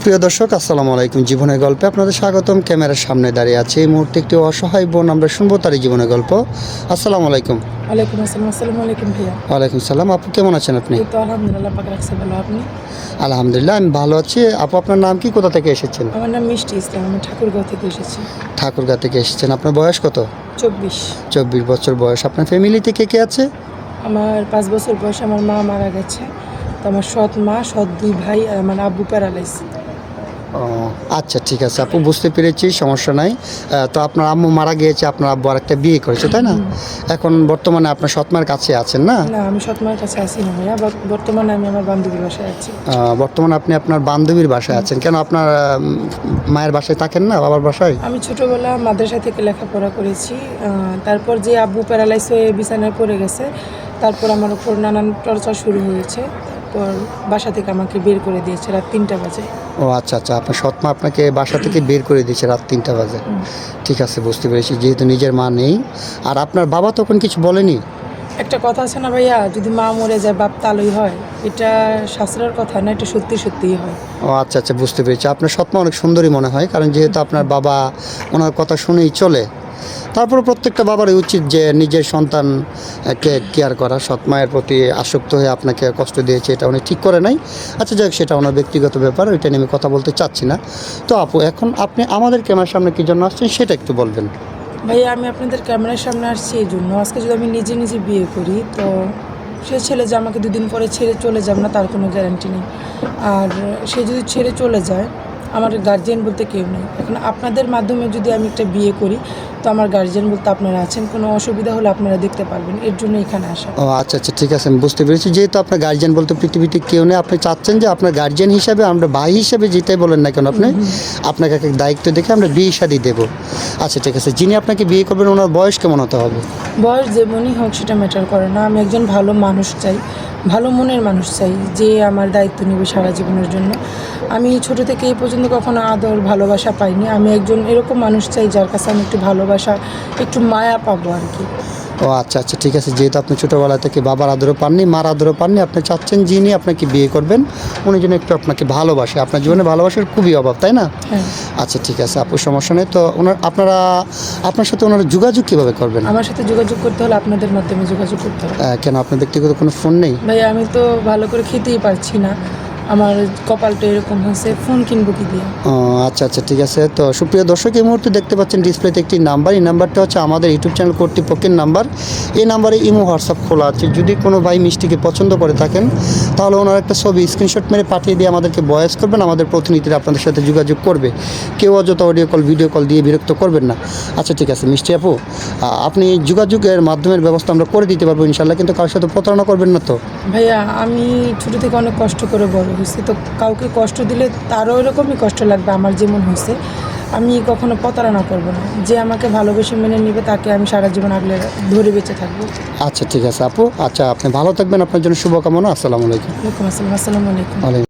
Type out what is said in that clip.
প্রিয় দর্শক, আসসালামু আলাইকুম। জীবনের গল্পে আপনাদের স্বাগতম। ক্যামেরার সামনে দাঁড়িয়ে আছে এই মুহূর্তে একটি অসহায় বোন। আমরা শুনবো তারই জীবনের গল্প। আসসালামু আলাইকুম। ওয়ালাইকুম আসসালাম। আসসালামু আলাইকুম ভাইয়া। ওয়ালাইকুম সালাম। আপু কেমন আছেন আপনি? এই তো আলহামদুলিল্লাহ, পাক রাখছে ভালো। আপনি? আলহামদুলিল্লাহ, আমি ভালো আছি। আপু, আপনার নাম কি, কোথা থেকে এসেছেন? আমার নাম মিষ্টি ইসলাম, আমি ঠাকুরগাঁও থেকে এসেছি। ঠাকুরগাঁ থেকে এসেছেন। আপনার বয়স কত? 24। 24 বছর বয়স। আপনার ফ্যামিলিতে কে কে আছে? আমার 5 বছর বয়সে আমার মা মারা গেছে। তো আমার সৎ মা, সৎ 2 ভাই আর আমার আব্বু প্যারালাইজ। ও আচ্ছা, ঠিক আছে আপু, বুঝতে পেরেছি, সমস্যা নাই। তো আপনার আম্মু মারা গিয়েছে, আপনার আব্বু আরেকটা বিয়ে করেছে, তাই না? এখন বর্তমানে আপনার সৎমার কাছে আছেন না? না, আমি সৎ মায়ের কাছে আসি না ভাইয়া। বর্তমানে আমি আমার বান্ধবীর বাসায় আছি। বর্তমানে আপনি আপনার বান্ধবীর বাসায় আছেন। কেন আপনার মায়ের বাসায় থাকেন না, বাবার বাসায়? আমি ছোটোবেলা মাদ্রাসা থেকে লেখাপড়া করেছি। তারপর যে আব্বু প্যারালাইজ হয়ে বিছানায় পড়ে গেছে, তারপর আমার উপর নানান টর্চার শুরু হয়েছে। তারপর বাসা থেকে আমাকে বের করে দিয়েছে রাত 3টা বাজে। ও আচ্ছা আচ্ছা, আপনার সৎমা আপনাকে বাসা থেকে বের করে দিয়েছে রাত 3টা বাজে। ঠিক আছে, বুঝতে পেরেছি। যেহেতু নিজের মা নেই, আর আপনার বাবা তখন কিছু বলেনি? একটা কথা আছে না ভাইয়া, যদি মা মরে যায় বাপ তালই হয়। এটা শাস্ত্রের কথা না, এটা সত্যি সত্যিই হয়। ও আচ্ছা আচ্ছা, বুঝতে পেরেছি। আপনার সৎমা অনেক সুন্দরী মনে হয়, কারণ যেহেতু আপনার বাবা ওনার কথা শুনেই চলে। তারপরে প্রত্যেকটা বাবারই উচিত যে নিজের সন্তানকে কেয়ার করা। সৎমায়ের প্রতি আসক্ত হয়ে আপনাকে কষ্ট দিয়েছে, এটা উনি ঠিক করে নাই। আচ্ছা যাক, সেটা ওনার ব্যক্তিগত ব্যাপার, ওইটা নিয়ে আমি কথা বলতে চাচ্ছি না। তো আপু, এখন আপনি আমাদের ক্যামেরার সামনে কী জন্য আসছেন সেটা একটু বলবেন। ভাইয়া, আমি আপনাদের ক্যামেরার সামনে আসছি এই জন্য, আজকে যদি আমি নিজে নিজে বিয়ে করি তো সে ছেলে যে আমাকে 2 দিন পরে ছেড়ে চলে যাবে না তার কোনো গ্যারান্টি নেই। আর সে যদি ছেড়ে চলে যায়, আমার গার্জিয়ান বলতে কেউ নেই। এখন আপনাদের মাধ্যমে যদি আমি একটা বিয়ে করি তো আমার গার্জিয়ান বলতে আপনারা আছেন, কোনো অসুবিধা হলে আপনারা দেখতে পারবেন, এর জন্য এখানে আসা। ও আচ্ছা আচ্ছা, ঠিক আছে, আমি বুঝতে পেরেছি। যেহেতু আপনার গার্জিয়ান বলতে পৃথিবীতে কেউ নেই, আপনি চাচ্ছেন যে আপনার গার্জিয়ান হিসাবে, আমরা ভাই হিসাবে যেটাই বলেন না কেন, আপনি আপনাকে এক দায়িত্ব দেখে আমরা বিয়ে শাদী দেবো। আচ্ছা ঠিক আছে, যিনি আপনাকে বিয়ে করবেন ওনার বয়স কেমন হতে হবে? বয়স যেমনই হোক সেটা ম্যাটার করে না। আমি একজন ভালো মানুষ চাই, ভালো মনের মানুষ চাই, যে আমার দায়িত্ব নেবে সারা জীবনের জন্য। আমি ছোট থেকে এই পর্যন্ত কখনো আদর ভালোবাসা পাইনি। আমি একজন এরকম মানুষ চাই যার কাছে আমি একটু ভালোবাসা, একটু মায়া পাবো আর কি। ও আচ্ছা আচ্ছা, ঠিক আছে। যেহেতু আপনি ছোটোবেলা থেকে বাবার আদরও পাননি, মার আদরও পাননি, আপনি চাচ্ছেন যিনি আপনাকে বিয়ে করবেন উনি যেন একটু আপনাকে ভালোবাসে। আপনার জীবনে ভালোবাসার খুবই অভাব, তাই না? হ্যাঁ। আচ্ছা ঠিক আছে আপু, সমস্যা নেই। তো আপনার সাথে ওনারা যোগাযোগ কীভাবে করবেন? আমার সাথে যোগাযোগ করতে হলে আপনাদের মাধ্যমে যোগাযোগ করতে হবে। কেন, আপনার ব্যক্তিগত কোনো ফোন নেই? ভাই, আমি তো ভালো করে খেতেই পারছি না, আমার কপালটা এরকম হয়েছে, ফোন কিনবো কি দিয়ে? ও আচ্ছা আচ্ছা, ঠিক আছে। তো সুপ্রিয় দর্শক, এই মুহূর্তে দেখতে পাচ্ছেন ডিসপ্লেতে একটি নাম্বার। এই নাম্বারটা হচ্ছে আমাদের ইউটিউব চ্যানেল কর্তৃপক্ষের নাম্বার। এই নাম্বারে ইমো হোয়াটসঅ্যাপ খোলা আছে। যদি কোনো ভাই মিষ্টিকে পছন্দ করে থাকেন তাহলে ওনার একটা ছবি স্ক্রিনশট মেরে পাঠিয়ে দিয়ে আমাদেরকে ভয়েস করবেন। আমাদের প্রতিনিধিরা আপনাদের সাথে যোগাযোগ করবে। কেউ অযথা অডিও কল, ভিডিও কল দিয়ে বিরক্ত করবেন না। আচ্ছা ঠিক আছে মিষ্টি আপু, আপনি যোগাযোগের মাধ্যমের ব্যবস্থা আমরা করে দিতে পারবো ইনশাল্লাহ, কিন্তু কারোর সাথে প্রতারণা করবেন না তো? ভাইয়া, আমি ছোটো থেকে অনেক কষ্ট করে বড় হয়েছি, তো কাউকে কষ্ট দিলে তারও এরকমই কষ্ট লাগবে আমার যেমন হয়েছে। আমি কখনো প্রতারণা করবো না। যে আমাকে ভালোবেসে মেনে নেবে তাকে আমি সারা জীবন আগলে ধরে বেঁচে থাকবো। আচ্ছা ঠিক আছে আপু, আচ্ছা আপনি ভালো থাকবেন, আপনার জন্য শুভকামনা। আসসালামু আলাইকুম। ওয়ালাইকুম আসসালাম। আসসালামু আলাইকুম। ওয়ালাইকুম।